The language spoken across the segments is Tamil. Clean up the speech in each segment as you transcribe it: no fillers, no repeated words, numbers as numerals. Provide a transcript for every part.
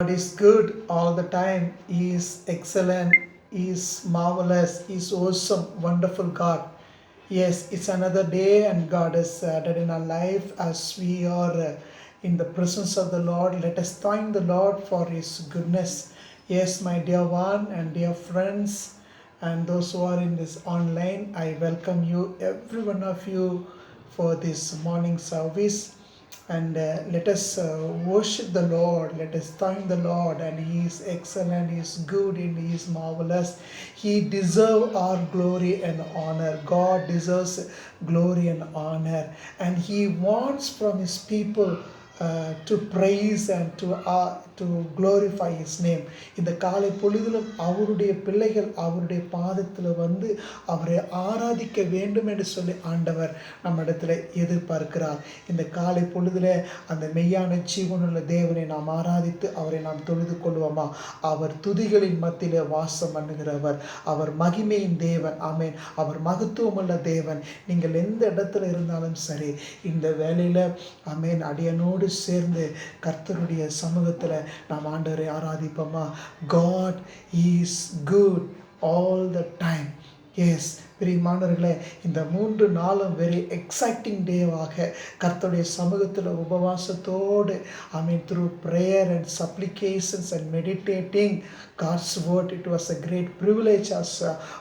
God is good all the time. He is excellent. He is marvelous. He is awesome, wonderful God. Yes, it's another day, and God has added in our life as we are in the presence of the Lord. Let us thank the Lord for His goodness. Yes, my dear one and dear friends, and those who are in this online, I welcome you, every one of you, for this morning service. And let us worship the Lord. Let us thank the Lord. And He is excellent, He is good, and He is marvelous. He deserves our glory and honor. God deserves glory and honor, and He wants from His people to praise and to glorify His name. இந்த காலை பொழுதிலும் அவருடைய பிள்ளைகள் அவருடைய பாதத்தில் வந்து அவரை ஆராதிக்க வேண்டும் என்று சொல்லி ஆண்டவர் நம்மிடத்தில் எதிர்பார்க்கிறார். இந்த காலை பொழுதில் அந்த மெய்யான ஜீவனுள்ள தேவனை நாம் ஆராதித்து அவரை நாம் தொழுது கொள்வோமா? அவர் துதிகளின் மத்தியிலே வாசம் பண்ணுகிறவர், அவர் மகிமையின் தேவன். ஆமென். அவர் மகத்துவமுள்ள தேவன். நீங்கள் எந்த இடத்துல இருந்தாலும் சரி, இந்த வேளையில் ஆமென் அடியனோடு சேர்ந்து கர்த்தருடைய சமூகத்தில் நாம் ஆண்டவரை ஆராதிப்போமா? God is good all the time. Yes, பிரியமானவர்களே, இந்த 3 நாளும் வெரி எக்ஸைட்டிங் டேவாக கர்த்தருடைய சமூகத்தில் உபவாசத்தோடு through prayer and supplications and meditating God's word, it was a great privilege as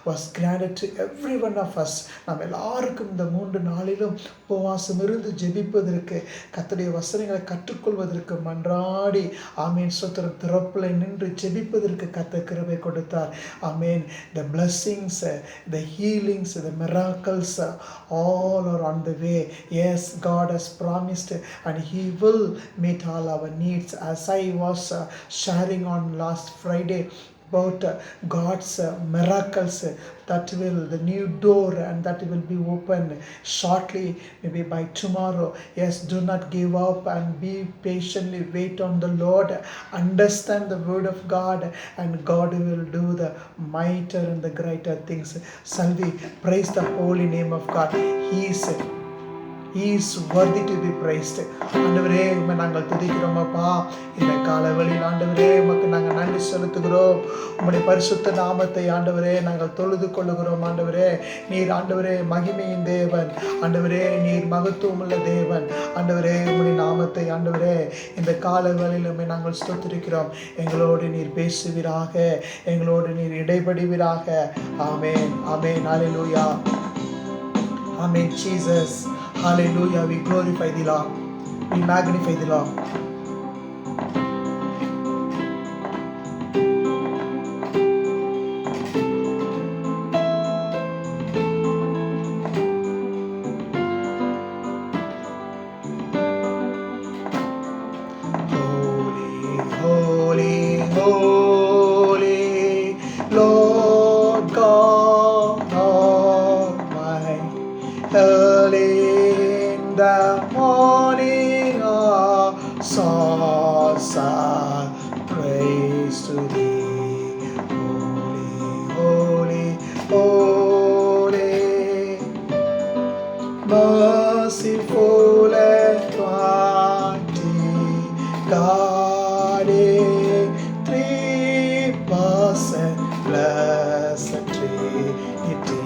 was granted to every one of us. நாம் எல்லாருக்கும் இந்த 3 நாளிலும் உபவாசம் இருந்து ஜெபிப்பதற்கு, கர்த்தருடைய வசனங்களை கற்றுக்கொள்வதற்கு, மன்றாடி ஸ்தோத்திரம் திறப்பில் நின்று ஜெபிப்பதற்கு கர்த்தர் கிருபை கொடுத்தார். the blessings, the healings, the miracles, all are on the way. Yes, God has promised and He will meet all our needs. As I was sharing on last Friday about God's miracles, that will, the new door, and that will be opened shortly, maybe by tomorrow. Yes, do not give up and be patiently wait on the Lord. Understand the word of God, and God will do the mightier and the greater things. Shall we praise the holy name of God? He is worthy to be praised. ஆண்டவரே, உம்மை நாங்கள் துதிக்கிறோமப்பா. இந்த காலவெளியில் ஆண்டவரே உமக்கு நாங்கள் நன்றி செலுத்துகிறோம். உம்முடைய பரிசுத்த நாமத்தை ஆண்டவரே நாங்கள் தொழுது கொள்ளுகிறோம். ஆண்டவரே, நீர் ஆண்டவரே மகிமையின் தேவன். ஆண்டவரே, நீர் மகத்துவமுள்ள தேவன். ஆண்டவரே, உம்முடைய நாமத்தை ஆண்டவரே இந்த காலவெளியில் உம்மை நாங்கள் ஸ்தோத்திரிக்கிறோம். எங்களோடு நீர் பேசுவீராக, எங்களோடு நீர் இடைபடுவீராக. ஆமென், ஆமென், ஹல்லேலூயா. Amen, Jesus. Hallelujah. We glorify the Lord. We magnify the Lord. Holy, holy, holy, Lord God Almighty. Early in the morning, our songs are praise to Thee. Holy, holy, holy, merciful and mighty God, in 3% blessed Trinity.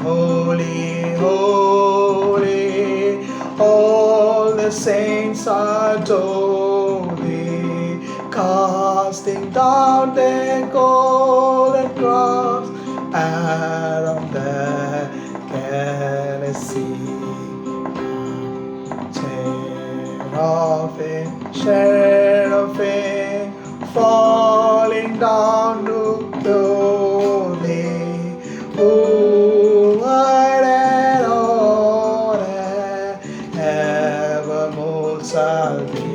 Holy, holy, all the saints adore Thee, casting down their golden crowns around the galaxy. Cherubim, falling down to glory. Word and order, evermore shall be.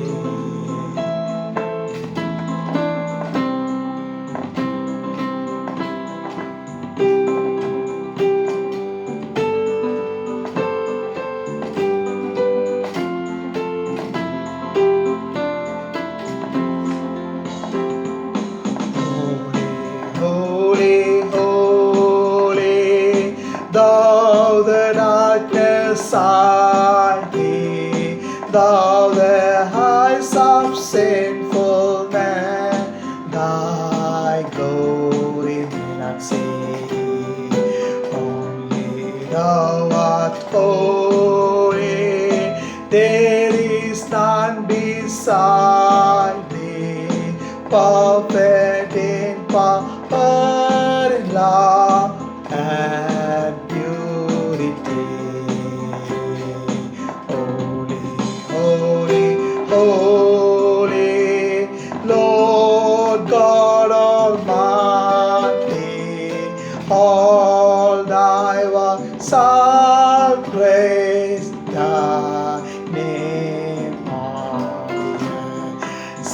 beside thee, perfect in power, in love and purity. Holy, holy, holy, Lord God Almighty, all thy works are praise thy name on earth,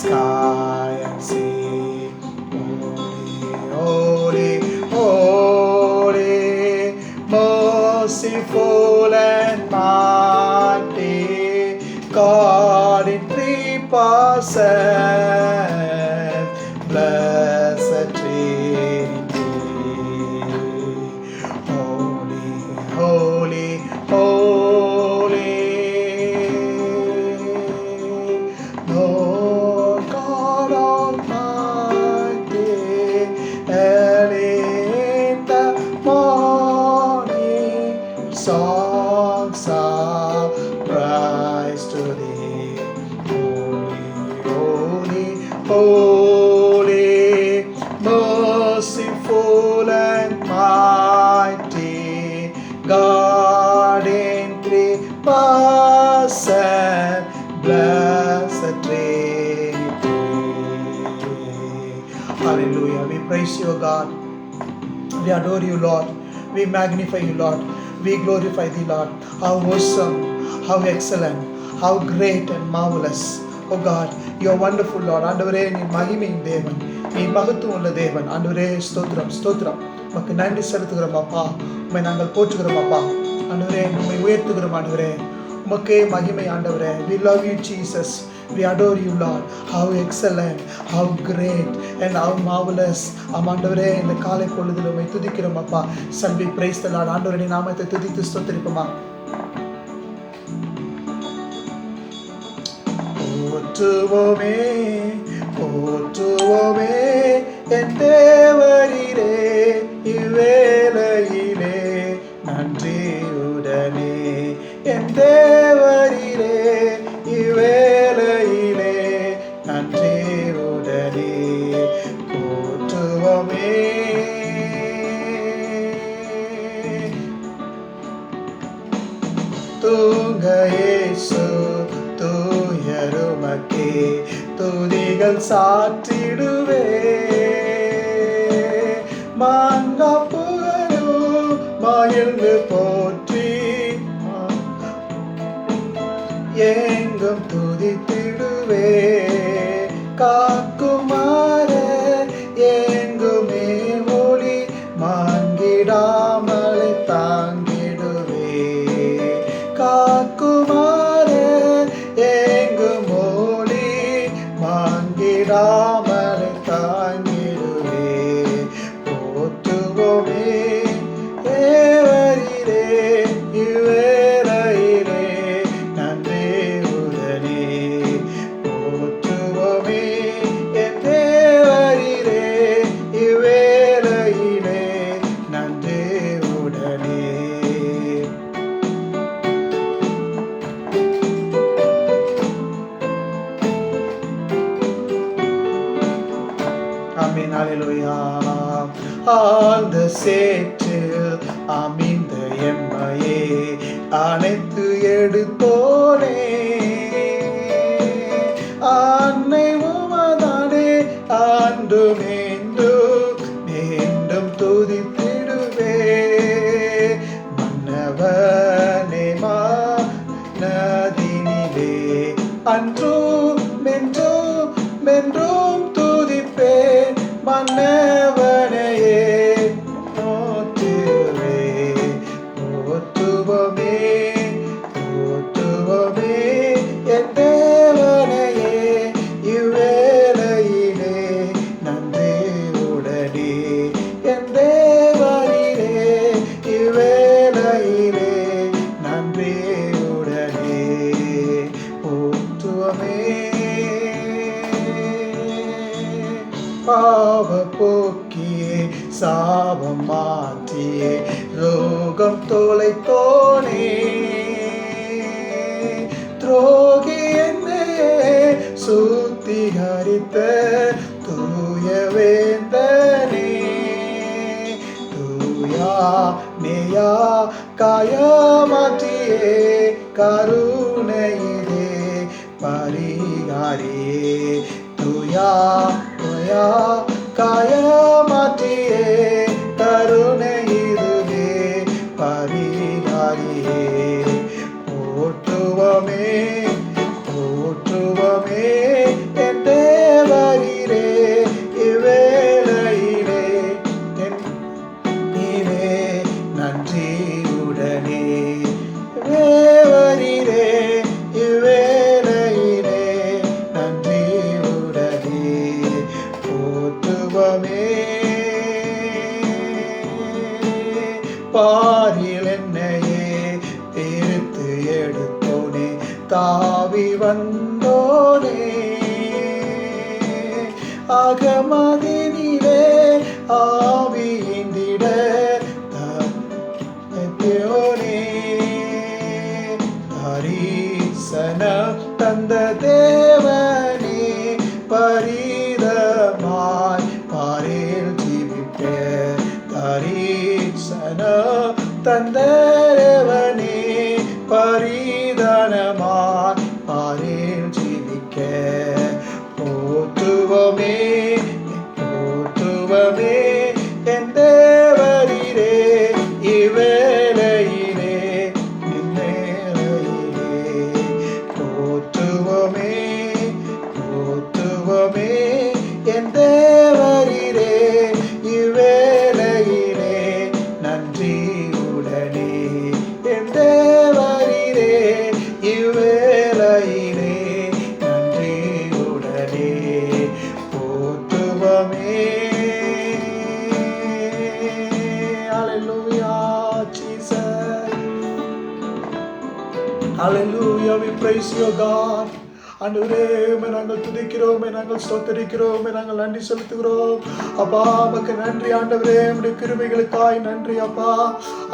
sky and sea. Holy, holy, holy, merciful and mighty, God in 3%, blessed Trinity. Holy, holy, holy, Lord God Almighty, early in the morning, songs are rise to thee. Holy, holy, holy, merciful and mighty, God in 3%, blessed Trinity. Hallelujah. We praise you, God. We adore you, Lord. We magnify you, Lord. We glorify thee, Lord. How awesome, how excellent, how great and marvelous. Oh God, you are wonderful, Lord. ஆண்டவரே, நீ மகிமையின் தேவன், நீ மகத்துவம் உள்ள தேவன். ஆண்டவரே, ஸ்தோத்திரம், ஸ்தோத்திரம். உமக்கு நன்றி செலுத்துகிறோம் அப்பா. உம்மை நாங்கள் போற்றுகிறோம் அப்பா. ஆண்டவரே, உம்மை உயர்த்துகிறோம் ஆண்டவரே. உமக்கே மகிமை ஆண்டவரே. We love you, Jesus. We adore you, Lord. How excellent, how great and how marvelous. ஆண்டவரே, இந்த காலை பொழுதில் உம்மை துதிக்கிறோம் அப்பா. Shall we praise the Lord? ஆண்டவரே, நீ நாமத்தை துதித்து ஸ்தோத்திரிப்போமா? போற்றுவோமே, போற்றுவோமே என் தேவரீரே, இவ்வேளையிலே நன்றியுடனே என் தேவரீரே, இவ்வேளையிலே நன்றியுடனே போற்றுவோமே. தூங்க இயேசு தூயருமக்கே துதிகள் சாற்றிடுவே, மாங்கா புகழும் மகிழ்ந்து போற்றி எங்கும் துதித்திடுவே, காக்குமாற எங்குமே ஒளி மாங்கிடாமலை தாங்கிடுவே, காக்குமாற எங்கும் ஒளி மாங்கிடாமலை தாங்கிடுவே, போற்றுவோமே தேவரீரே, இவ்வேளையிலே நன்றியுடனே போற்றுவோமே என் தேவரீரே, இவ்வேளையிலே நன்றியுடனே. Amen. Hallelujah. ஆழ்ந்த சேற்றில் அமிழ்ந்த எம்மையே அனைத்து எடுத்தோனே, அன்னை உமதானே ஆண்டு மீண்டும் மீண்டும் துதித்திடுவே, மன்னவனே நதினிலே அன்றும் மென்றும் மென்றும் துதிப்பேன், மன்னவனையே போற்றுவே, போற்றுவோமே, போற்றுவோமே என் தேவனையே, இவ்வேளையிலே நன்றியுடனே என் தேவனிலே, இவ்வேளையிலே நன்றியுடனே போற்றுவோமே. பாவ போக்கியே சாபம் மாற்றியே ரோகம் தொலைத்தோனே, துரோகி என்னே சுத்திகரித்த தூய வேந்தனே, தூயா நேயா காயமாற்றியே கருணையிலே பரிகாரியே, தூயா நேயா காயமாற்றியே கருணையிலே பரிகாரியே, போற்றுவமே போற்றுவமே என் தேவரீரே, இவ்வேளையிலே நீரே நன்றியுடனே, தேவரீரே இவ்வேளையிலே நன்றியுடனே, போற்றுவமே பாரில் என்னையே பிரித்து எடுத்தோனே, தாவி வந்தோனே, அகமதினிலே ஆவியிந்திட தயோனே, தரிசனம் தந்த தேவனே, பரிதமாய் பாரில் ஜீவிக்க தரிசனம் தந்த தேவனே, பரிதானமாய் பாரில் ஜீவிக்க, போற்றுவமே போற்றுவமே என் தேவரீரே, இவ்வேளையிலே இந்நேரையிலே, போற்றுவமே போற்றுவமே என் தேவரீரே, இவ்வேளையிலே நன்றியுடனே, என் தேவரீரே இவ்வேளையிலே நன்றியுடனே, போற்றுவமே. Hallelujah, Jesus. Hallelujah, we praise you, God. ஆண்டவரே உம்மை நாங்கள் துதிக்கிறோம், நாங்கள் ஸ்தோத்திரிக்கிறோம், நாங்கள் நன்றி செலுத்துகிறோம். அப்பா உமக்கு நன்றி ஆண்டவரே, உம்முடைய கிருபைகளுக்காய் நன்றி அப்பா.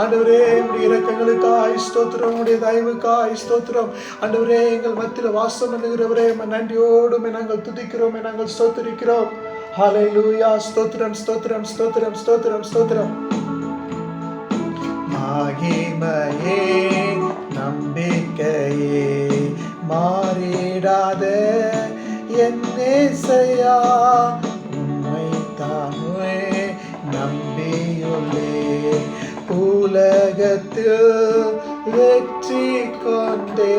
ஆண்டவரே உம்முடைய இரக்கங்களுக்காய் ஸ்தோத்திரம், உம்முடைய தயவுக்காய் ஸ்தோத்திரம். ஆண்டவரே எங்கள் மத்தியில் வாசம் பண்ணுகிறவரே உம்மை நன்றியோடு நாங்கள் துதிக்கிறோம், நாங்கள் ஸ்தோத்திரிக்கிறோம். ஹல்லேலூயா, ஸ்தோத்திரம் ஸ்தோத்திரம் ஸ்தோத்திரம் ஸ்தோத்திரம் ஸ்தோத்திரம். மகிமையே நம்பிக்கையே மாறிடாத என் இயேசையா, உம்மைத்தானே நம்பியுள்ளே, உலகத்தில் வெற்றி கொண்டே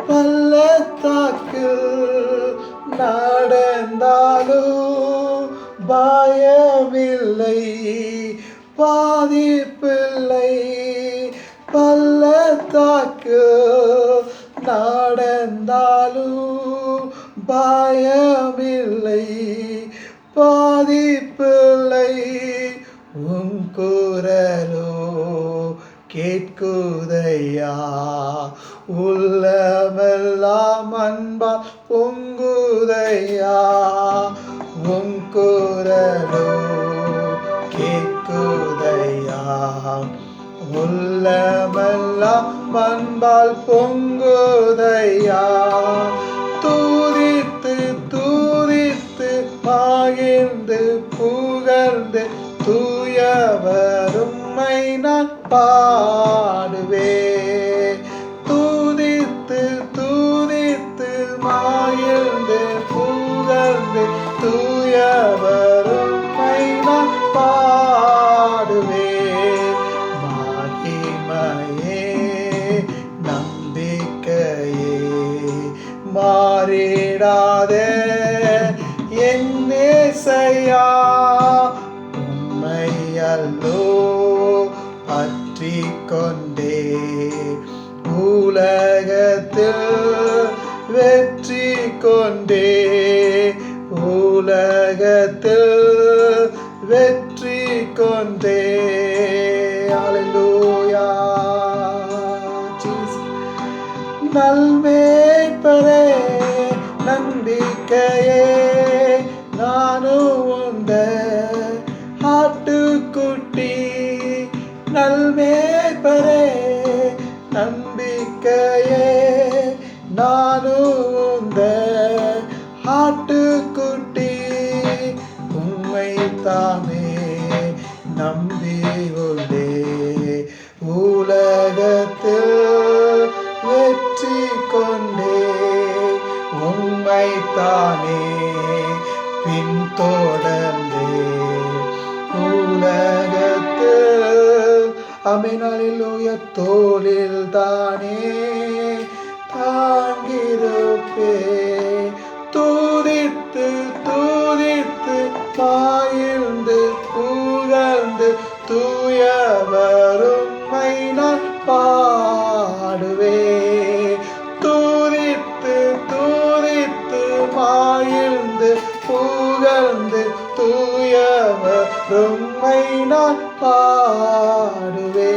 பள்ளத்தாக்கில் நடந்தாலும் பயமில்லை, பாதிப்பில்லை, பள்ளத்தாக்கு நடந்தாலும் பயமில்லை, பாதிப்பில்லை, உன் குரலோ கேட்குதையா, உள்ளமெல்லாம் அன்பா பொங்குதையா, உன் குரலோ கேட்குதையா, உள்ளமெல்லாம் அன்பால் பொங்குதையா, தூதித்து தூதித்து மகிழ்ந்து புகழ்ந்து தூயவர் உம்மை நான் பாடுவேன், தூதித்து தூதித்து மகிழ்ந்து புகழ்ந்து தூயவர் உம்மை நான் பாடுவேன். மகிமையே நம்பிக்கையே மாறிடாத என் இயேசையா, உம்மையல்லோ பற்றிக் கொண்டே உலகத்தில் வெற்றி கொண்டே, உலகத்தில் வெற்றி கொண்டே. ஹல்லேலூயா, ஜீசஸ். நல்மேய்ப்பரே நம்பிக்கையே, நானும் உந்த ஆட்டுக்குட்டி, நல்மேய்ப்பரே நம்பிக்கையே, நானும் உந்த ஆட்டுக்குட்டி உம்மை தாமே நம்பி உள்ளே, உலகத்தில் வெற்றி கொண்டே உம்மை தானே பின்தொடர்ந்தே, உலகத்தில் ஆமென் அல்லேலூயா தோளில் தானே தாங்கிருப்பே, துதித்து துதித்து பாய்ந்து புகழ்ந்து தூயவர் உம்மை நான் பாடுவே, துதித்து துதித்து பாய்ந்து புகழ்ந்து தூயவர் உம்மை நான் பாடுவே.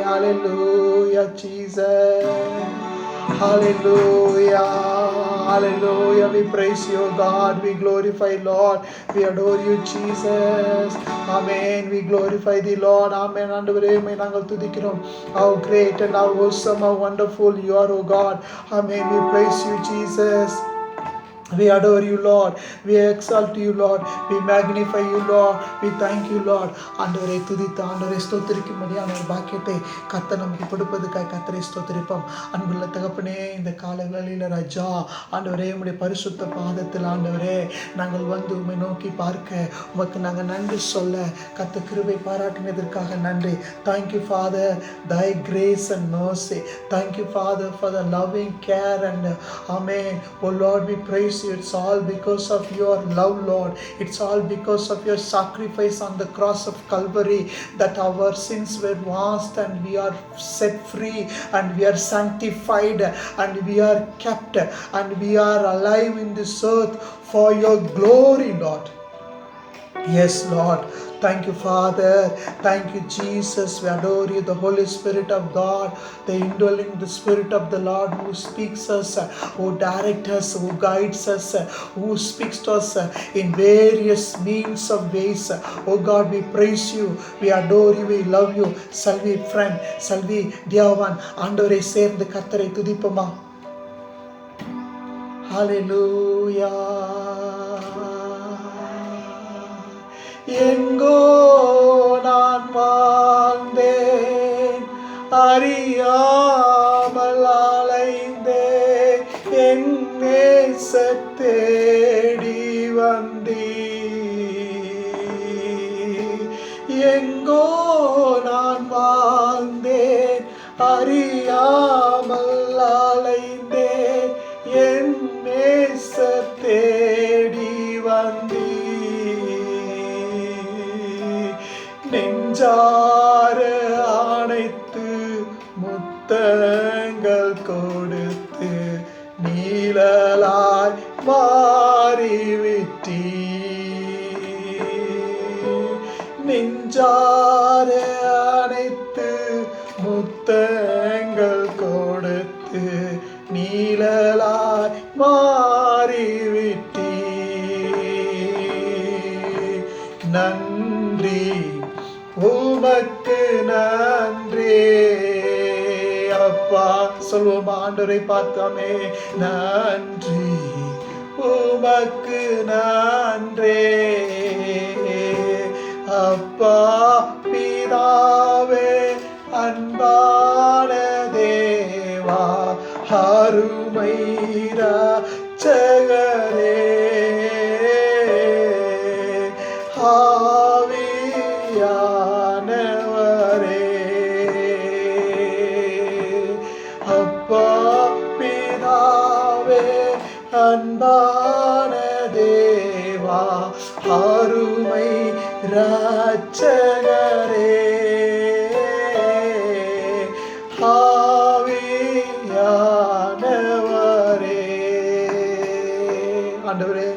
Hallelujah Jesus. Hallelujah. Hallelujah. We praise you, God. We glorify, Lord. We adore you, Jesus. Amen. We glorify thee, Lord. Amen. ஆண்டவரே உம்மை நாங்கள் துதிக்கிறோம். How great and how awesome, how wonderful you are, O God. Amen. We praise you, Jesus. We adore you, Lord. We exalt you, Lord. We magnify you, Lord. We thank you, Lord. ஆண்டவரை துதித்து ஆண்டவரை ஸ்தோத்திரிக்கும்படியான ஒரு பாக்கியத்தை கர்த்தர் நமக்கு கொடுப்பதற்காக கர்த்தரை ஸ்தோத்திரிப்போம். அன்புள்ள தகப்பனே, இந்த காலங்களில் ராஜா ஆண்டவரே உம்முடைய பரிசுத்த பாதத்தில் ஆண்டவரே நாங்கள் வந்து உம்மை நோக்கி பார்க்க உமக்கு நாங்கள் நன்றி சொல்ல கர்த்தர் கிருபை பாராட்டினதற்காக நன்றி. Thank you, Father, thy grace and mercy. Thank you, Father, for the loving care and amen. Oh Lord, we praise you. It's all because of your love, Lord. It's all because of your sacrifice on the cross of Calvary that our sins were washed and we are set free and we are sanctified and we are kept and we are alive in this earth for your glory, Lord. Yes, Lord. Thank you, Father. Thank you, Jesus. We adore you, the Holy Spirit of God, the indwelling, the Spirit of the Lord who speaks us, who directs us, who guides us, who speaks to us in various means of ways. Oh God, we praise you, we adore you, we love you. Salvi friend, Salvi dear one, ஆண்டவரை சேர்ந்து கர்த்தரை துதிப்போமா? Hallelujah. எங்கோ நான் வாழ்ந்தேன், அறியாமல் அலைந்தேன், என் நேசத் தேடி வந்தீர். எங்கோ நான் வாழ்ந்தேன், அறியாமல் அலைந்தேன், என் நேசத் தேடி வந்தீர். நெஞ்சார அணைத்து முத்தங்கள் கொடுத்து நீழலாய் மாறிவிட்டீர். நெஞ்சார அணைத்து முத்தங்கள் கொடுத்து நீழலாய் மாறிவிட்டீர். நன்றி உமக்கு நன்றி அப்பா. சொல்வோம் ஆண்டவரை பார்த்தாமே. நன்றி உமக்கு நன்றி அப்பா பிதாவே, அன்பான தேவா, அருமை இரட்சகரே, ஆவியானவரே, அப்பா பிதாவே, அன்பான தேவா, அருமை இரட்சகரே, ஆவியானவரே. ஆண்டவரே,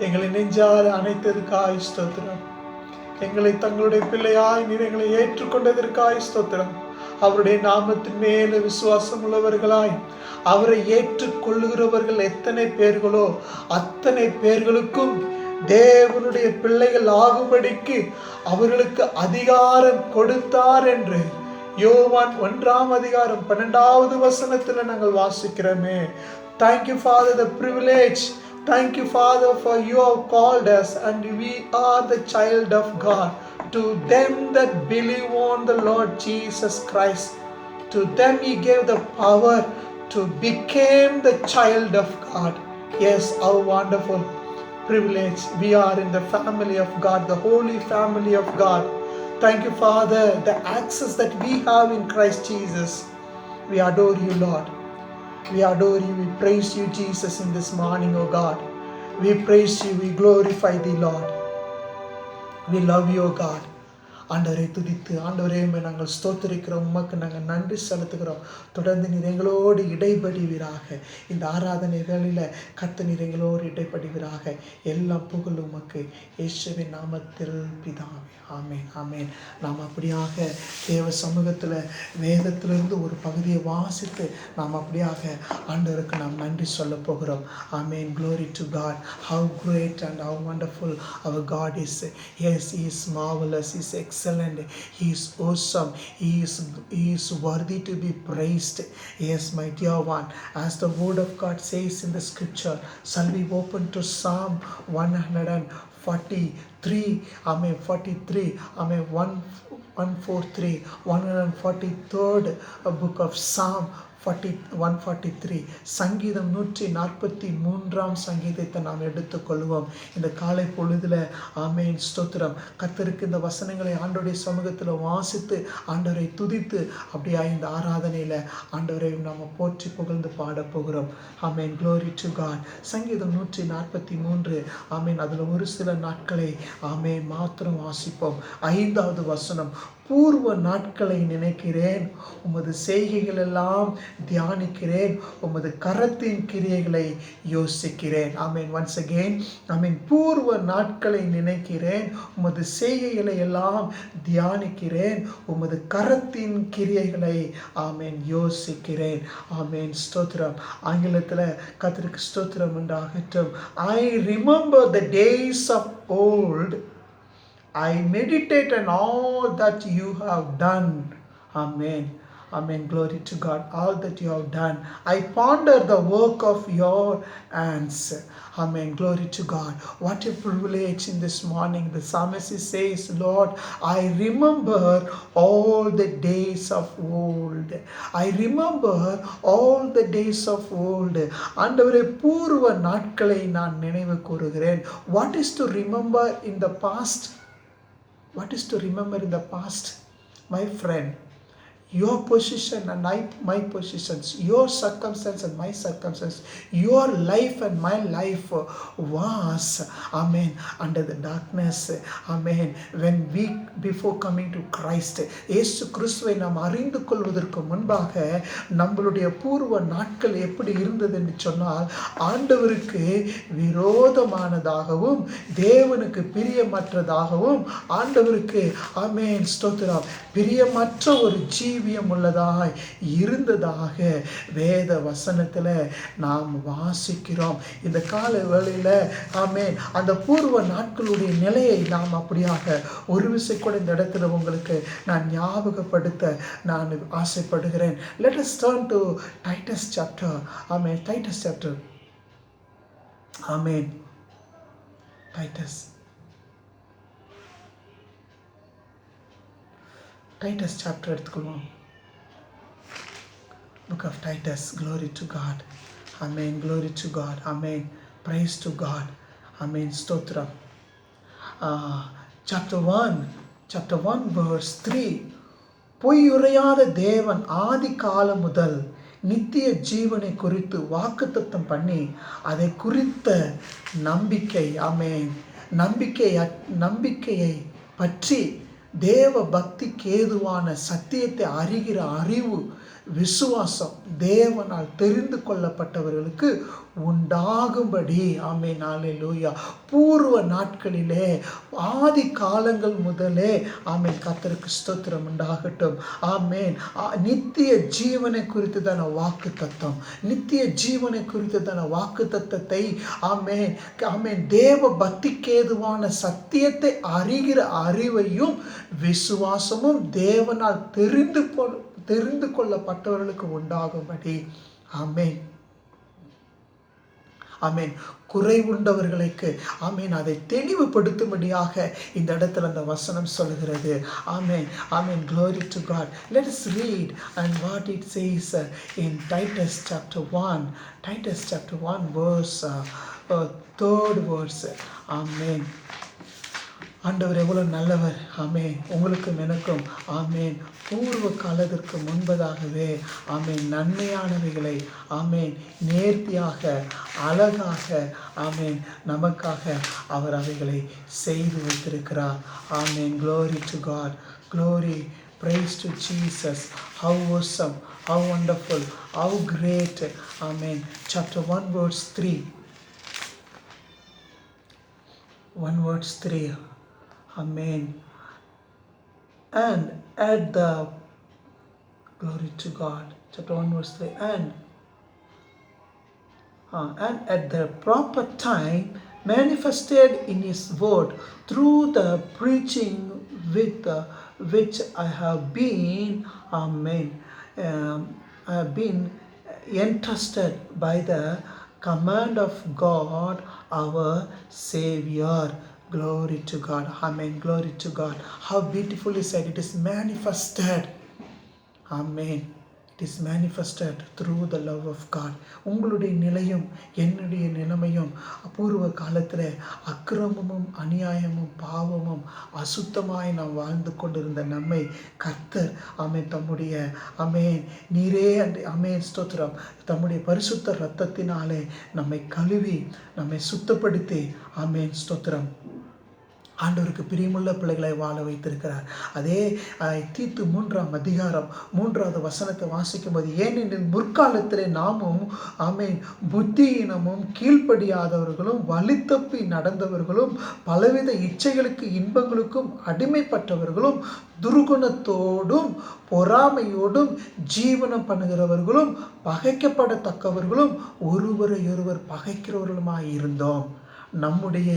எங்களை நெஞ்சார அணைத்ததற்காய் ஸ்தோத்திரம். எங்களை தங்களுடைய பிள்ளையாய் நீர் எங்களை ஏற்றுக்கொண்டதற்காய் ஸ்தோத்திரம். அவருடைய நாமத்தின் மேல விசுவாசம் உள்ளவர்களாய் அவரை ஏற்றுக்கொள்ளுகிறவர்கள் எத்தனை பேர்களோ அத்தனை பேர்களுக்கும் தேவனுடைய பிள்ளைகள் ஆகும்படிக்கு அவர்களுக்கு அதிகாரம் கொடுத்தார் என்று யோவான் 1:12 நாங்கள் வாசிக்கிறோமே. Thank you, Father, the privilege. Thank you, Father, for you have called us and we are the child of God. To them that believe on the Lord Jesus Christ, to them He gave the power to become the child of God. Yes, how wonderful privilege. We are in the family of God, the holy family of God. Thank you, Father, the access that we have in Christ Jesus. We adore you, Lord. We adore you. We praise you, Jesus, in this morning, oh God. We praise you. We glorify thee, Lord. We love you, oh God. ஆண்டவரை துதித்து ஆண்டவரே நாங்கள் ஸ்தோத்திரிக்கிறோம். உமக்கு நாங்கள் நன்றி செலுத்துகிறோம். தொடர்ந்து நீர் எங்களோடு இடைபடுவீராக. இந்த ஆராதனை வேளையில் கர்த்தர் நீர் எங்களோடு இடைபடுவீராக. எல்லாம் புகழ் உமக்கு இயேசுவின் நாமத்தில் பிதாவே. ஆமேன், ஆமேன். நாம் அப்படியாக தேவ சமூகத்தில் வேதத்திலிருந்து ஒரு பகுதியை வாசித்து நாம் அப்படியாக ஆண்டவருக்கு நாம் நன்றி சொல்ல போகிறோம். ஆமேன். Glory to God. How great and how wonderful our God is. Yes, He is marvelous. He is excellent. He is awesome. He is worthy to be praised. Yes, my dear one, as the word of God says in the scripture, shall we open to Psalm 143? Amen. 43. Amen. 143. 143rd book of Psalm 143. சங்கீதம் 143 சங்கீதத்தை நாம் எடுத்துக்கொள்வோம். இந்த காலை பொழுதுல ஆமேன் ஸ்தோத்திரம். கர்த்தருக்கு இந்த வசனங்களை ஆண்டவருடைய சமூகத்தில் வாசித்து ஆண்டவரை துதித்து அப்படியே இந்த ஆராதனையில் ஆண்டவரை நாம் போற்றி புகழ்ந்து பாட போகிறோம். ஆமேன். Glory to God. சங்கீதம் 143. ஆமேன். அதில் ஒரு சில நாட்களை ஆமேன் மாத்திரம் வாசிப்போம். 5வது வசனம். பூர்வ நாட்களை நினைக்கிறேன், உமது செய்கைகள் எல்லாம் தியானிக்கிறேன், உமது கரத்தின் கிரியைகளை யோசிக்கிறேன். ஆமேன். Once again. ஆமேன். பூர்வ நாட்களை நினைக்கிறேன், உமது செய்கைகளை எல்லாம் தியானிக்கிறேன், உமது கரத்தின் கிரியைகளை ஆமேன் யோசிக்கிறேன். ஆமேன். ஸ்தோத்திரம். ஆங்கிலத்தில் கர்த்தருக்கு ஸ்தோத்திரம் உண்டாகட்டும். I remember the days of old. I meditate on all that you have done. Amen. Amen. Glory to God. All that you have done. I ponder the work of your hands. Amen. Glory to God. What a privilege in this morning. The psalmist says, Lord, I remember all the days of old. I remember all the days of old. ஆண்டவரே, பூர்வ நாட்களை நான் நினைவு கூறுகிறேன். What is to remember in the past? What is to remember in the past? My friend, your position and my positions, your circumstance and my circumstance, your life and my life was, amen, under the darkness. Amen. When we, before coming to Christ, இயேசு கிறிஸ்துவை நாம் அறிந்து கொள்வதற்கு முன்பாக நம்மளுடைய பூர்வ நாட்கள் எப்படி இருந்தது என்று சொன்னால், ஆண்டவருக்கு விரோதமானதாகவும் தேவனுக்கு பிரியமற்றதாகவும் ஆண்டவருக்கு ஆமென் ஸ்தோத்திரம் பிரியமற்ற ஒரு ஜீவியம் உள்ளதாய் இருந்ததாக வேத வசனத்தில் நாம் வாசிக்கிறோம். இந்த கால வேளையில் ஆமென் அந்த பூர்வ நாட்களுடைய நிலையை நாம் அப்படியாக ஒரு விசை கூட இந்த இடத்துல உங்களுக்கு நான் ஞாபகப்படுத்த நான் ஆசைப்படுகிறேன். Let us turn to Titus chapter. Amen. Titus chapter. Amen. Titus chapter எடுத்துக்கொள்வோம். Book of Titus. Glory to God. Amen. Glory to God. Amen. Praise to God. Amen. Stotram. Chapter 1 verse 3. பொய்யுரையாத தேவன் ஆதி காலம் முதல் நித்திய ஜீவனை குறித்து வாக்குத்தத்தம் பண்ணி அதை குறித்த நம்பிக்கை ஆமென் நம்பிக்கையை பற்றி தேவ பக்திக்கு ஏதுவான சத்தியத்தை அறிகிற அறிவு விசுவாசம் தேவனால் தெரிந்து கொள்ளப்பட்டவர்களுக்கு உண்டாகும்படி. ஆமென், அல்லேலூயா. பூர்வ நாட்களிலே, ஆதி காலங்கள் முதலே, ஆமென், கர்த்தருக்கு ஸ்தோத்திரம் உண்டாகட்டும். ஆமென். நித்திய ஜீவனை குறித்ததான வாக்கு தத்தம், நித்திய ஜீவனை குறித்ததான வாக்கு தத்தத்தை, ஆமென், ஆமென், தேவ பக்திக்கேதுவான சத்தியத்தை அறிகிற அறிவையும் விசுவாசமும் தேவனால் தெரிந்து கொள்ளப்பட்டவர்களுக்கு உண்டாகும்படி. ஆமென், ஆமென். குறைவுண்டவர்களுக்கு, ஆமென், அதை தெளிவுபடுத்தும்படியாக இந்த இடத்துல அந்த வசனம் சொல்கிறது. ஆமென், ஆமென். Glory to God. Let us read and what it says in Titus chapter 1. Titus chapter 1 verse 3rd verse. ஆமென். ஆண்டவர் எவ்வளோ நல்லவர். ஆமென். உங்களுக்கும் எனக்கும், ஆமென், பூர்வ காலத்திற்கு முன்பதாகவே, ஆமென், நன்மையானவைகளை, ஆமென், நேர்த்தியாக அழகாக, ஆமென், நமக்காக அவர் அவைகளை செய்து வைத்திருக்கிறார். ஆமென். Glory to God. Glory. Praise to Jesus. How awesome, how wonderful, how great. Amen. Chapter 1 verse 3. 1 verse 3. Amen. And at the, glory to God, chapter 1 verse 3, and at the proper time manifested in his word through the preaching with which I have been, amen, I have been entrusted by the command of God our Savior. Glory to God. Amen. Glory to God. How beautifully said. It is manifested. Amen. It is manifested through the love of God. உங்களுடைய நிலையும் என்னுடைய நிலைமையும் பூர்வ காலத்தில் அக்கிரமமும் அநியாயமும் பாவமும் அசுத்தமாய் நாம் வாழ்ந்து கொண்டிருந்த நம்மை கர்த்தர், ஆமென், தம்முடைய, ஆமென், நீரே ஆமென், ஸ்தோத்திரம், தம்முடைய பரிசுத்த இரத்தத்தினாலே நம்மை கழுவி நம்மை சுத்தப்படுத்தி, ஆமென், ஸ்தோத்திரம், ஆண்டவருக்கு பிரியமுள்ள பிள்ளைகளை வாழ வைத்திருக்கிறார். அதே தீத்து 3ஆம் அதிகாரம் 3வது வசனத்தை வாசிக்கும் போது, ஏனெனில் முற்காலத்திலே நாமும், ஆமென், புத்தியினமும் கீழ்ப்படியாதவர்களும் வழி தப்பி நடந்தவர்களும் பலவித இச்சைகளுக்கு இன்பங்களுக்கும் அடிமைப்பட்டவர்களும் துர்குணத்தோடும் பொறாமையோடும் ஜீவனம் பண்ணுகிறவர்களும் பகைக்கப்படத்தக்கவர்களும் ஒருவரையொருவர் பகைக்கிறவர்களுமாய் இருந்தோம். நம்முடைய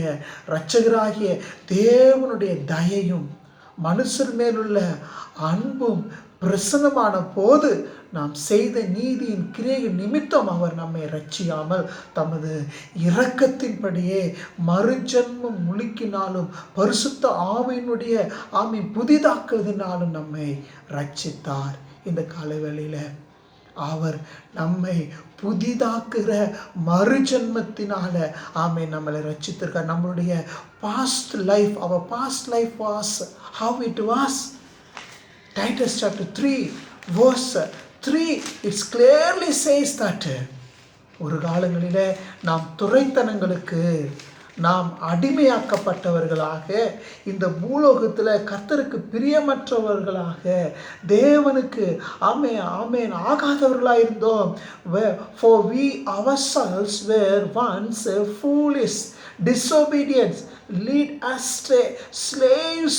இரட்சகராகிய தேவனுடைய தயையும் மனுஷர் மேலுள்ள அன்பும் பிரசன்னமான போது நாம் செய்த நீதியின் கிரியை நிமித்தம் அவர் நம்மை இரட்சியாமல் தமது இரக்கத்தின்படியே மறுஜன்மம் முழுக்கினாலும் பரிசுத்த ஆவியினுடைய ஆமீன் புதிதாக்குவதனாலும் நம்மை இரட்சித்தார். இந்த காலவேளையில் அவர் நம்மை புதிதாக்குகிற மறுஜன்மத்தினால, ஆமென், நம்மளை ரட்சித்திருக்கார். நம்மளுடைய past life, our past life was how it was. Titus chapter 3 verse 3, it clearly says that ஒரு காலங்களில் நாம் துரைத்தனங்களுக்கு நாம் அடிமையாக்கப்பட்டவர்களாக, இந்த பூலோகத்தில் கர்த்தருக்கு பிரியமற்றவர்களாக, தேவனுக்கு ஆமென் ஆகாதவர்களாக இருந்தோம். For we ourselves were once foolish, disobedience, lead astray, slaves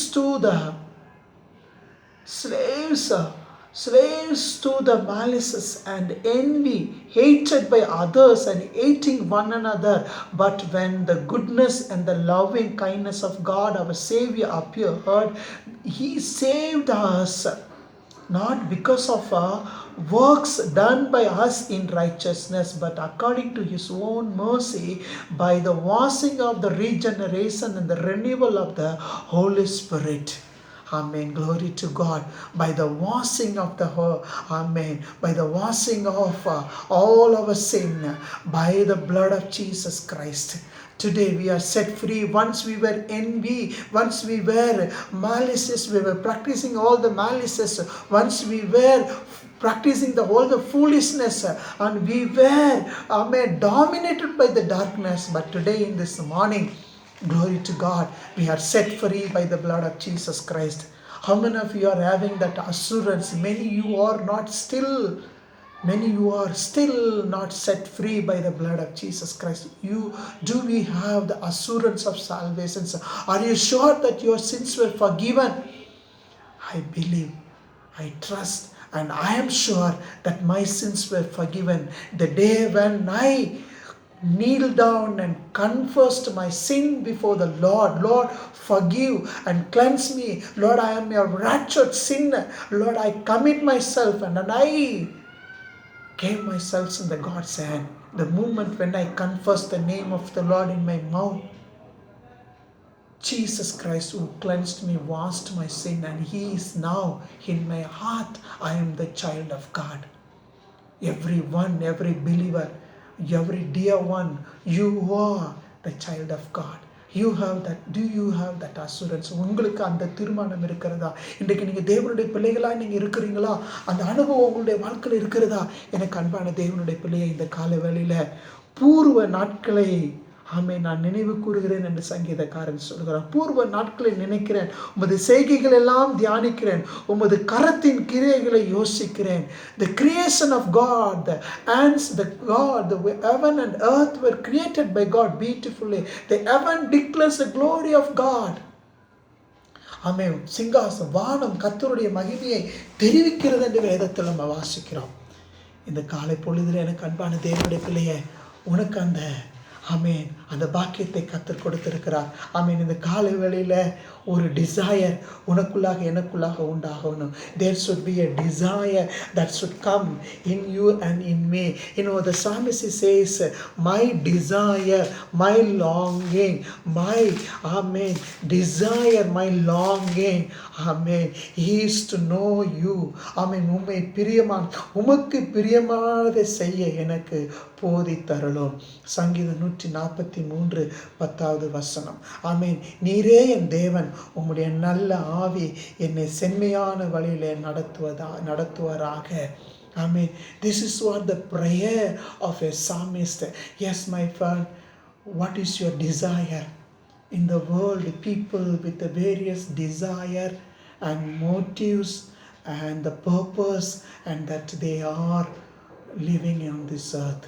to the malices and envy, hated by others and hating one another. But when the goodness and the loving kindness of God our Savior appeared, He saved us, not because of works done by us in righteousness, but according to His own mercy, by the washing of the regeneration and the renewal of the Holy Spirit. Amen. Glory to God. By the washing of the amen, by the washing of all our sin by the blood of Jesus Christ. Today we are set free. Once we were envy, once we were malicious, we were practicing all the malices, once we were practicing all the foolishness, and we were dominated by the darkness. But today in this morning, glory to God, we are set free by the blood of Jesus Christ. How many of you are having that assurance? Many you are still not set free by the blood of Jesus Christ. We have the assurance of salvation? Are you sure that your sins were forgiven? I believe, I trust, and I am sure that my sins were forgiven the day when I kneel down and confessed my sin before the Lord. Lord, forgive and cleanse me. Lord, I am a wretched sinner. Lord, I commit myself, and I gave myself in the God's hand. The moment when I confessed the name of the Lord in my mouth, Jesus Christ, who cleansed me, washed my sin, and He is now in my heart. I am the child of God. Everyone, every believer, every dear one, you are the child of God. You have that. Do you have that assurance? உங்களுக்கு அந்த தீர்மானம் இருக்கிறதா? இன்றைக்கு நீங்கள் தேவனுடைய பிள்ளைகளாக நீங்கள் இருக்கிறீங்களா? அந்த அனுபவம் உங்களுடைய வாழ்க்கையில் இருக்கிறதா? எனக்கு அன்பான தேவனுடைய பிள்ளையை இந்த கால வேளையில் பூர்வ நாட்களை நான் நினைவு கூறுகிறேன் என்று சங்கீதக்காரன் சொல்கிறான். பூர்வ நாட்களை நினைக்கிறேன், உமது செய்கைகள் எல்லாம் தியானிக்கிறேன், உமது கரத்தின் கிரியைகளை யோசிக்கிறேன். The creation of God, the ants, the heaven and earth were created by God beautifully. The heaven declares the glory of God. சிங்காசம் வானம் கர்த்தருடைய மகிமையை தெரிவிக்கிறது என்று வேதத்தில் நம்ம வாசிக்கிறோம். இந்த காலை பொழுதில் எனக்கு அன்பான தேவனுடைய பிள்ளையை, உனக்கு அந்த பாக்கியத்தை கர்த்தர் கொடுத்திருக்கிறார். இந்த காலை வேளையில் ஒரு டிசையர் உனக்குள்ளாக எனக்குள்ளாக உண்டாகணும். There should be a desire that should come in you and in me. The psalmist says, my desire, my longing, my desire, my longing, is to know you. உமக்கு பிரியமானதை செய்ய எனக்கு போதித்தருளும். சங்கீதம் 143 10 நீரே என் தேவன், உம்முடைய நல்ல ஆவி என்னை செம்மையான வழியிலே நடத்துவராக. This is what the prayer of a psalmist. Yes, my friend, what is your desire? In the world, people with the various desire and motives and the purpose, and that they are living on this earth.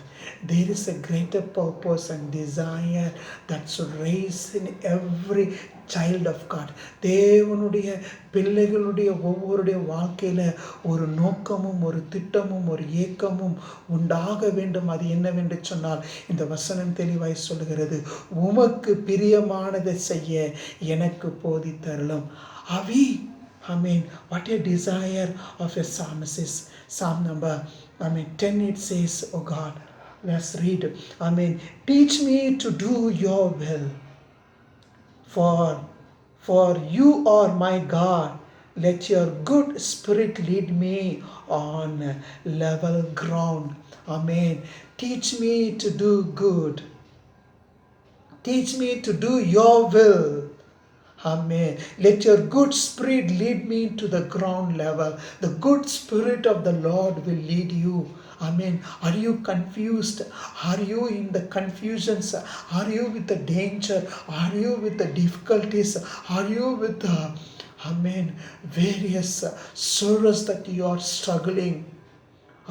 There is a greater purpose and desire that should raise in every child of God. தேவனுடைய பிள்ளைகளுடைய ஒவ்வொருடைய வாழ்க்கையில் ஒரு நோக்கமும் ஒரு திட்டமும் ஒரு ஏக்கமும் உண்டாக வேண்டும். அது என்னவென்று சொன்னால், இந்த வசனம் தெளிவாய் சொல்லுகிறது, உமக்கு பிரியமானதை செய்ய எனக்கு போதித்தருளும். What a desire of a psalmist. Psalm number 10, it says, oh God, let's read. Teach me to do your will. For you are my God. Let your good spirit lead me on level ground. Teach me to do good. Teach me to do your will. Let your good spirit lead me to the ground level. The good spirit of the Lord will lead you. Are you confused? Are you in the confusions? Are you with the danger? Are you with the difficulties? Are you with the various sorrows that you are struggling?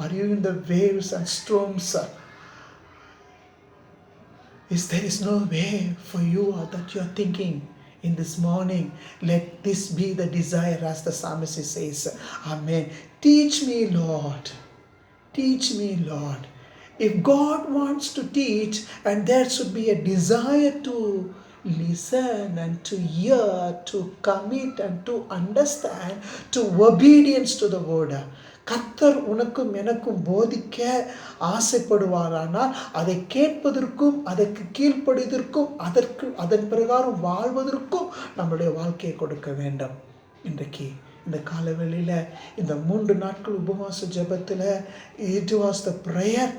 Are you in the waves and storms? There is no way for you that you are thinking. In this morning, let this be the desire, as the psalmist says. Teach me, Lord. Teach me, Lord. If God wants to teach, and there should be a desire to listen and to hear, to commit and to understand, to obedience to the word. கர்த்தர் உனக்கும் எனக்கும் போதிக்க ஆசைப்படுவாரானால் அதை கேட்பதற்கும் அதற்கு கீழ்ப்படிவதற்கும் அதன் பிரகாரம் வாழ்வதற்கும் நம்முடைய வாழ்க்கையை கொடுக்க வேண்டும். இன்றைக்கு இந்த காலவெளியில் இந்த 3 நாட்கள் உபவாச ஜெபத்தில் it was the prayer,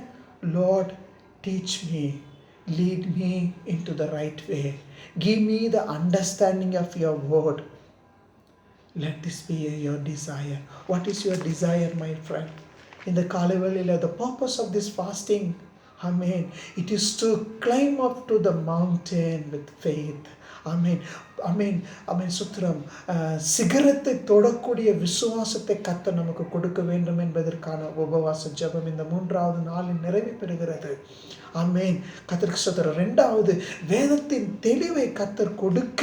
Lord, teach me, lead me into the right way, give me the understanding of your word. Let this be your desire. What is your desire, my friend? In the Kalavalila, the purpose of this fasting, it is to climb up to the mountain with faith. சுத்திரம் சிகரத்தை தொடக்கூடிய விசுவாசத்தை கர்த்தர் நமக்கு கொடுக்க வேண்டும் என்பதற்கான உபவாச ஜெபம் இந்த 3வது நாளில் நிறைவு பெறுகிறது. ஆமென். கர்த்தருக்கு ஸ்தோத்திரம். 2வது, வேதத்தின் தெளிவை கர்த்தர் கொடுக்க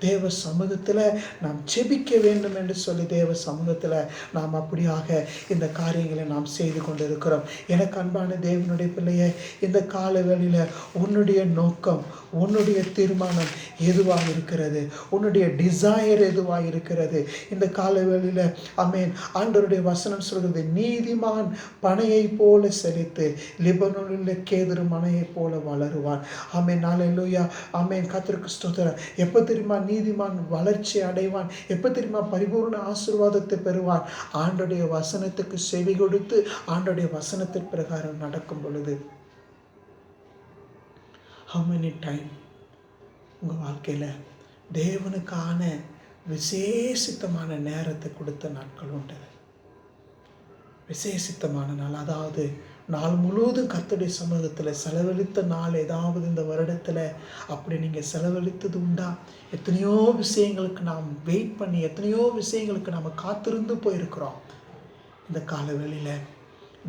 தேவ சமூகத்தில் நாம் ஜெபிக்க வேண்டும் என்று சொல்லி தேவ சமூகத்தில் நாம் அப்படியாக இந்த காரியங்களை நாம் செய்து கொண்டு இருக்கிறோம். எனக்கு அன்பான தேவனுடைய பிள்ளையை, இந்த கால வேளையில் உன்னுடைய நோக்கம், உன்னுடைய தீர்மானம் எதுவாக இருக்கிறது? உன்னுடைய டிசையர் எதுவாக இருக்கிறது? இந்த கால வேளையில் ஆமென், ஆண்டவருடைய வசனம் சொல்கிறது, நீதிமான் பனையை போல செழித்து லிபனோனில் கேதுரு மனையை போல வளருவான். ஆமென். ஹல்லேலூயா. ஆமென். கர்த்தருக்கு ஸ்தோத்திரம். எப்போ தெரியுமா நீதிமான் வளர்ச்சி அடைவான்? எப்போ தெரியுமா பரிபூர்ண ஆசீர்வாதத்தை பெறுவான்? ஆண்டோடைய வசனத்துக்கு செவி கொடுத்து ஆண்டோடைய வசனத்தின் பிரகாரம் நடக்கும் பொழுது. How many time உங்கள் வாழ்க்கையில் தேவனுக்கான விசேஷித்தமான நேரத்தை கொடுத்த நாட்கள் உண்டு? விசேஷித்தமான நாள், அதாவது நாள் முழுவதும் கர்த்தருடைய சமூகத்தில் செலவழித்த நாள் ஏதாவது இந்த வருடத்தில் அப்படி நீங்கள் செலவழித்தது உண்டா? எத்தனையோ விஷயங்களுக்கு நாம் வெயிட் பண்ணி, எத்தனையோ விஷயங்களுக்கு நாம் காத்திருந்து போயிருக்கிறோம். இந்த காலவெளியில்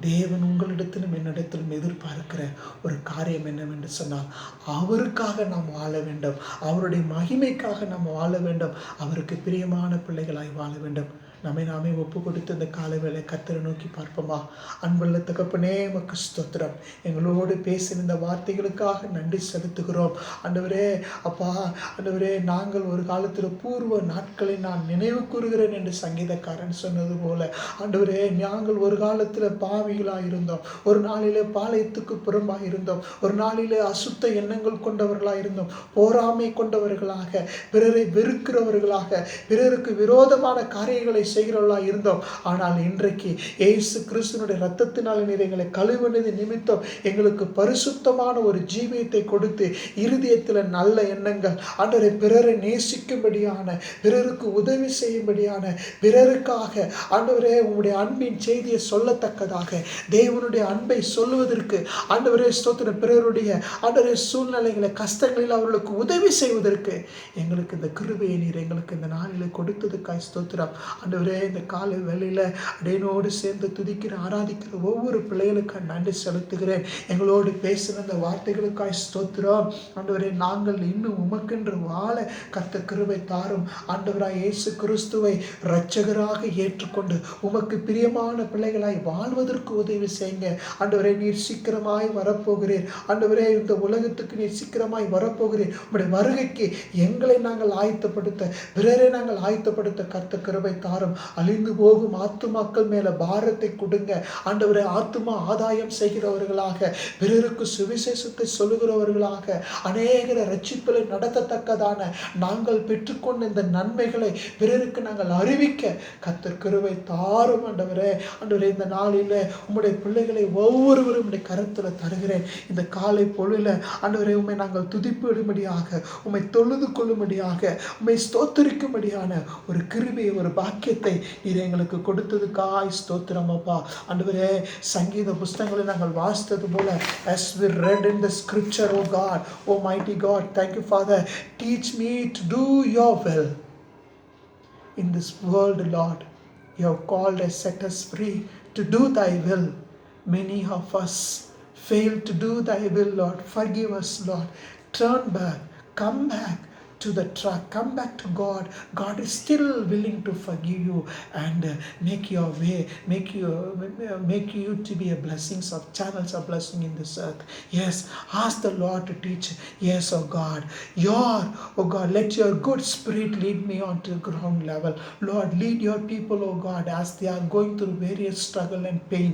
தேவன் உங்களிடத்திலும் என்னிடத்திலும் எதிர்பார்க்கிற ஒரு காரியம் என்னவென்று சொன்னால், அவருக்காக நாம் வாழ வேண்டும், அவருடைய மகிமைக்காக நாம் வாழ வேண்டும், அவருக்கு பிரியமான பிள்ளைகளாய் வாழ வேண்டும். நாமே ஒப்பு கொடுத்து இந்த காலவேளை கர்த்தரை நோக்கி பார்ப்போமா? அன்புள்ள தகப்பனே, உமக்கு ஸ்தோத்திரம். எங்களோடு பேசின இந்த வார்த்தைகளுக்காக நன்றி செலுத்துகிறோம். ஆண்டவரே, அப்பா, ஆண்டவரே, நாங்கள் ஒரு காலத்தில் பூர்வ நாட்களை நான் நினைவு கூறுகிறேன் என்று சங்கீதக்காரன் சொன்னது போல, ஆண்டவரே, நாங்கள் ஒரு காலத்தில் பாவிகளாக இருந்தோம், ஒரு நாளிலே பாளையத்துக்கு புறம்பாக இருந்தோம், ஒரு நாளிலே அசுத்த எண்ணங்கள் கொண்டவர்களாக இருந்தோம், போராமை கொண்டவர்களாக, பிறரை வெறுக்கிறவர்களாக, பிறருக்கு விரோதமான காரியங்களை செய்கிறவர்களாக இருந்தோம். ஆனால் இன்றைக்கு இயேசு கிறிஸ்துவினுடைய இரத்தத்தினால் நீர் எங்களை கழுவினது நிமித்தம் எங்களுக்கு பரிசுத்தமான ஒரு ஜீவியத்தை கொடுத்து இருதயத்தில் நல்ல எண்ணங்கள், ஆண்டவரே, பிறரை நேசிக்கும்படியான, பிறருக்கு உதவி செய்யும்படியான, பிறருக்காக ஆண்டவரே உங்களுடைய அன்பின் செய்தியை சொல்லத்தக்கதாக, தேவனுடைய அன்பை சொல்லுவதற்கு, ஆண்டவரே ஸ்தோத்திரம், பிறருடைய ஆண்டவரே சூழ்நிலைகளை, கஷ்டங்களில் அவர்களுக்கு உதவி செய்வதற்கு எங்களுக்கு இந்த கிருபையை நீர் எங்களுக்கு இந்த நாளில் கொடுத்ததுக்காய் ஸ்தோத்திரம். ஆண்டவரே, இந்த காலை வேளையில் அடையனோடு சேர்ந்து துதிக்கிற, ஆராதிக்கிற ஒவ்வொரு பிள்ளைகளுக்காக நன்றி செலுத்துகிறேன். எங்களோடு பேசின இந்த வார்த்தைகளுக்காய் ஸ்தோத்திரம். ஆண்டவரே, நாங்கள் இன்னும் உமக்கென்று வாழ கர்த்தர் கிருபை தாரும். ஆண்டவராய் இயேசு கிறிஸ்துவை இரட்சகராக ஏற்றுக்கொண்டு உமக்கு பிரியமான பிள்ளைகளாய் வாழ்வதற்கு உதவி செய்யுங்க. ஆண்டவரே, நீர் சீக்கிரமாய் வரப்போகிறீர். ஆண்டவரே, இந்த உலகத்துக்கு நீர் சீக்கிரமாய் வரப்போகிறீர். உம்முடைய வருகைக்கு எங்களை நாங்கள் ஆயத்தப்படுத்த, பிறரை நாங்கள் ஆயத்தப்படுத்த கர்த்தர் கிருபை தாரும். அழிந்து போகும் ஆத்துமாக்கள் மேல பாரத்தை கொடுங்க. ஆண்டவரே, ஆத்துமா ஆதாயம் செய்கிறவர்களாக, பிறருக்கு சுவிசேஷத்தை சொல்லுகிறவர்களாக, அநேகரை ரட்சிப்பிலை நடத்தத்தக்கதான நாங்கள் பெற்றுக்கொண்ட இந்த நன்மைகளை பிறருக்கு நாங்கள் அறிவிக்க கர்த்தர் கிருபை தாரும். ஆண்டவரே, ஆண்டவரே, இந்த நாளில் உம்முடைய பிள்ளைகளை ஒவ்வொருவரும் உம்முடைய கருத்தில் தருகிறேன். இந்த காலை பொழுதில் ஆண்டவரே, உம்மை நாங்கள் துதிப்பிடும்படியாக, உம்மை தொழுது கொள்ளும்படியாக, உம்மை ஸ்தோத்திரிக்கும்படியான ஒரு கிருபையை, ஒரு பாக்கியத்தை நீர் எங்களுக்கு கொடுத்ததுக்காய் ஸ்தோத்திரம் அப்பா. ஆண்டவரே, சங்கீத புஸ்தகங்களை நாங்கள் வாசித்தது போல, as we read in the scripture, oh God, oh mighty God, thank you Father, teach me to do your will in this world, Lord. You have called us, set us free to do thy will. Many of us fail to do thy will, Lord. Forgive us, Lord. Turn back, come back to the track, come back to God. God is still willing to forgive you and make your way, make you to be a blessings of channels of blessing in this earth. Yes, ask the Lord to teach. Yes, oh God, oh God, let your good spirit lead me on to ground level. Lord, lead your people, oh God, as they are going through various struggle and pain.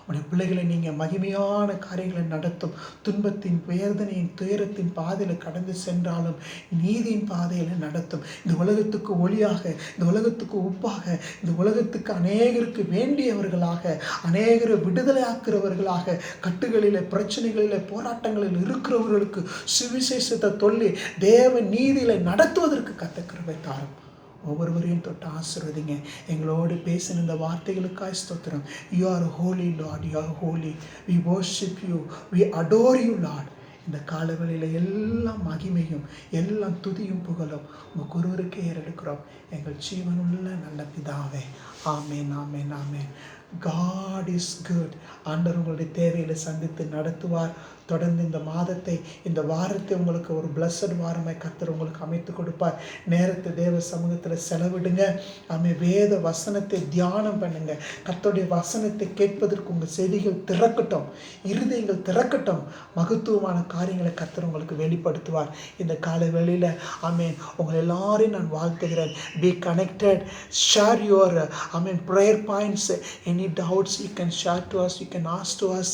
உடைய பிள்ளைகளை நீங்கள் மகிமையான காரியங்களை நடத்தும். துன்பத்தின், வேதனையின், துயரத்தின் பாதையில் கடந்து சென்றாலும் நீதியின் பாதையில் நடத்தும். இந்த உலகத்துக்கு ஒளியாக, இந்த உலகத்துக்கு உப்பாக, இந்த உலகத்துக்கு அநேகருக்கு வேண்டியவர்களாக, அநேகரை விடுதலையாக்குறவர்களாக, கட்டுகளில், பிரச்சனைகளில், போராட்டங்களில் இருக்கிறவர்களுக்கு சுவிசேஷத்தை சொல்லி தேவ நீதியில் நடத்துவதற்கு கர்த்தர் கிருபை தாரும். ஒவ்வொருவரையும் தொட்டு ஆசீர்வதிங்க. எங்களோடு பேசின இந்த வார்த்தைகளுக்காய் ஸ்தோத்திரம். You are holy, Lord. You are holy. We worship you. We adore you, Lord. இந்த காலவெளியில் எல்லாம் மகிமையும் எல்லாம் துதியும் புகழும் உங்கள் ஒருவருக்கே ஏறெடுக்கிறோம் எங்கள் ஜீவனுள்ள நல்ல பிதாவே. ஆமேன், ஆமேன், ஆமேன். God is good. ஆண்டவர் உங்களுடைய தேவைகளை சந்தித்து நடத்துவார். தொடர்ந்து இந்த மாதத்தை, இந்த வாரத்தை உங்களுக்கு ஒரு பிளஸட் வாரமாய் கர்த்தர் உங்களுக்கு அமைத்து கொடுப்பார். நேரத்தை தேவ சமூகத்தில் செலவிடுங்க. வேத வசனத்தை தியானம் பண்ணுங்க. கர்த்தருடைய வசனத்தை கேட்பதற்கு உங்கள் செவிகள் திறக்கட்டும், இருதயங்கள் திறக்கட்டும். மகத்துவமான காரியங்களை கர்த்தர் உங்களுக்கு வெளிப்படுத்துவார் இந்த காலை வேளையில். உங்களை எல்லாரையும் நான் வாழ்த்துகிறேன். Be connected, share your prayer points. Any doubts you can share to us, you can ask to us.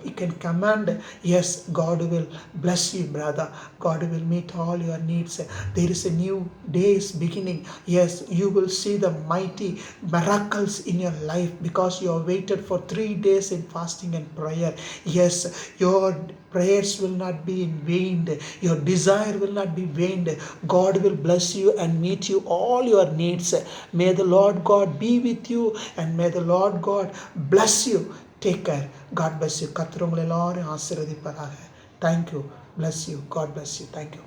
You can command. Yes, God will bless you, brother. God will meet all your needs. There is a new day is beginning. Yes, you will see the mighty miracles in your life because you have waited for 3 days in fasting and prayer. Yes, your prayers will not be in vain. Your desire will not be vain. God will bless you and meet you all your needs. May the Lord God be with you and may the Lord God bless you. Take care. God bless you. கர்த்தர் உங்களை எல்லாரும் ஆசீர்வதிப்பாராக. Thank you. Bless you. God bless you. Thank you.